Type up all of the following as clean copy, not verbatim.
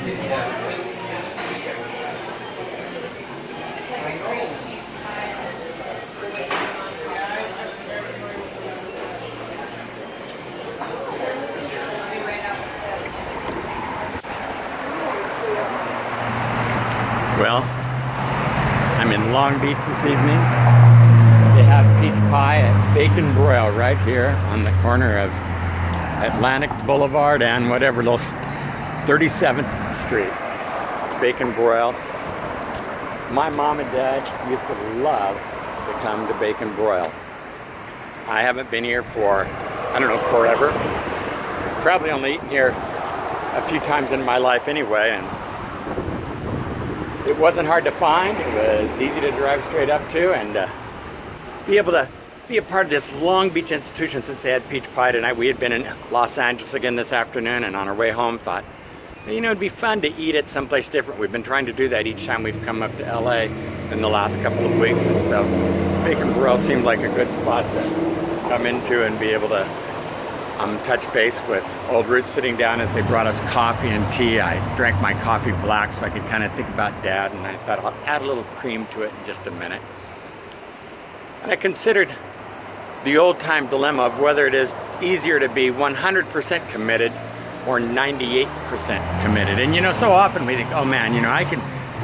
Well, I'm in Long Beach this evening. They have peach pie at Bacon Broil right here on the corner of Atlantic Boulevard and whatever, those 37th Street. Bacon Broil. My mom and dad used to love to come to Bacon Broil. I haven't been here for, I don't know, forever. Probably only eaten here a few times in my life anyway, and it wasn't hard to find. It was easy to drive straight up to, and be able to be a part of this Long Beach institution since they had peach pie tonight. We had been in Los Angeles again this afternoon, and on our way home thought, you know, it'd be fun to eat at someplace different. We've been trying to do that each time we've come up to LA in the last couple of weeks, and so Bacon Broil seemed like a good spot to come into and be able to touch base with old roots sitting down as they brought us coffee and tea. I drank my coffee black so I could kind of think about Dad, and I thought I'll add a little cream to it in just a minute. And I considered the old-time dilemma of whether it is easier to be 100% committed or 98% committed. And you know, so often we think, oh man, you know, I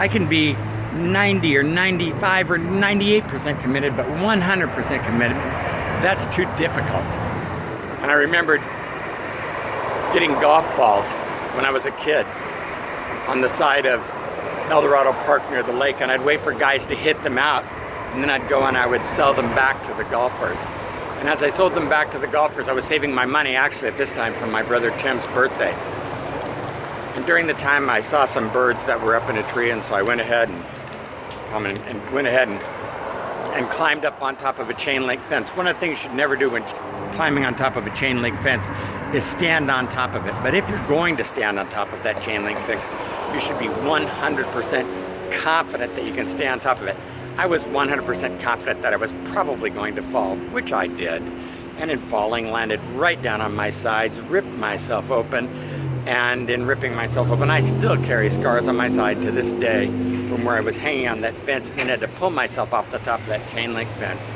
can be 90 or 95 or 98% committed, but 100% committed, that's too difficult. And I remembered getting golf balls when I was a kid on the side of El Dorado Park near the lake, and I'd wait for guys to hit them out, and then I'd go and I would sell them back to the golfers. And as I sold them back to the golfers, I was saving my money actually at this time for my brother Tim's birthday. And during the time I saw some birds that were up in a tree, and so I went ahead and climbed up on top of a chain link fence. One of the things you should never do when climbing on top of a chain link fence is stand on top of it. But if you're going to stand on top of that chain link fence, you should be 100% confident that you can stay on top of it. I was 100% confident that I was probably going to fall, which I did. And in falling, landed right down on my sides, ripped myself open. And in ripping myself open, I still carry scars on my side to this day from where I was hanging on that fence and then had to pull myself off the top of that chain link fence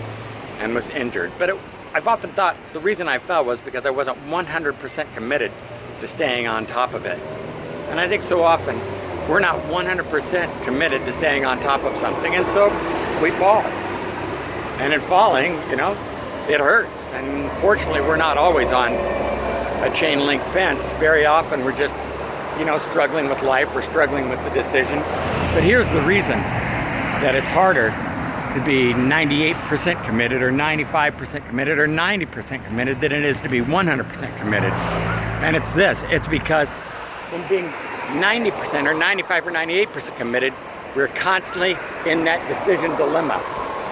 and was injured. But I've often thought the reason I fell was because I wasn't 100% committed to staying on top of it. And I think so often we're not 100% committed to staying on top of something, and so we fall. And in falling, you know, it hurts. And fortunately, we're not always on a chain link fence. Very often we're just, you know, struggling with life or struggling with the decision. But here's the reason that it's harder to be 98% committed or 95% committed or 90% committed than it is to be 100% committed. And it's this, it's because in being 90% or 95 or 98% committed, we're constantly in that decision dilemma.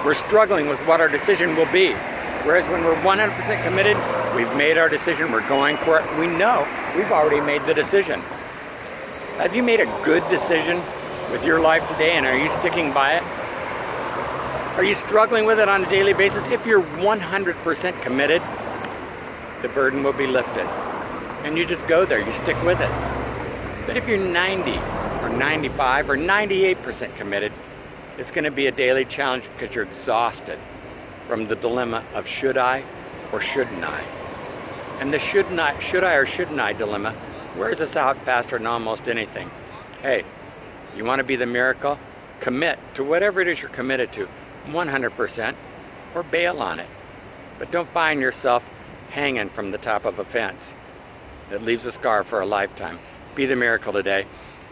We're struggling with what our decision will be. Whereas when we're 100% committed, we've made our decision, we're going for it, we know we've already made the decision. Have you made a good decision with your life today, and are you sticking by it? Are you struggling with it on a daily basis? If you're 100% committed, the burden will be lifted. And you just go there, you stick with it. But if you're 90 or 95 or 98% committed, it's going to be a daily challenge because you're exhausted from the dilemma of should I or shouldn't I? And the should I or shouldn't I dilemma wears us out faster than almost anything. Hey, you want to be the miracle? Commit to whatever it is you're committed to, 100%, or bail on it. But don't find yourself hanging from the top of a fence that leaves a scar for a lifetime. Be the miracle today.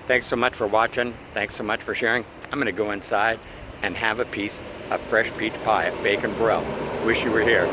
Thanks so much for watching. Thanks so much for sharing. I'm going to go inside and have a piece of fresh peach pie at Bacon Broil. Wish you were here.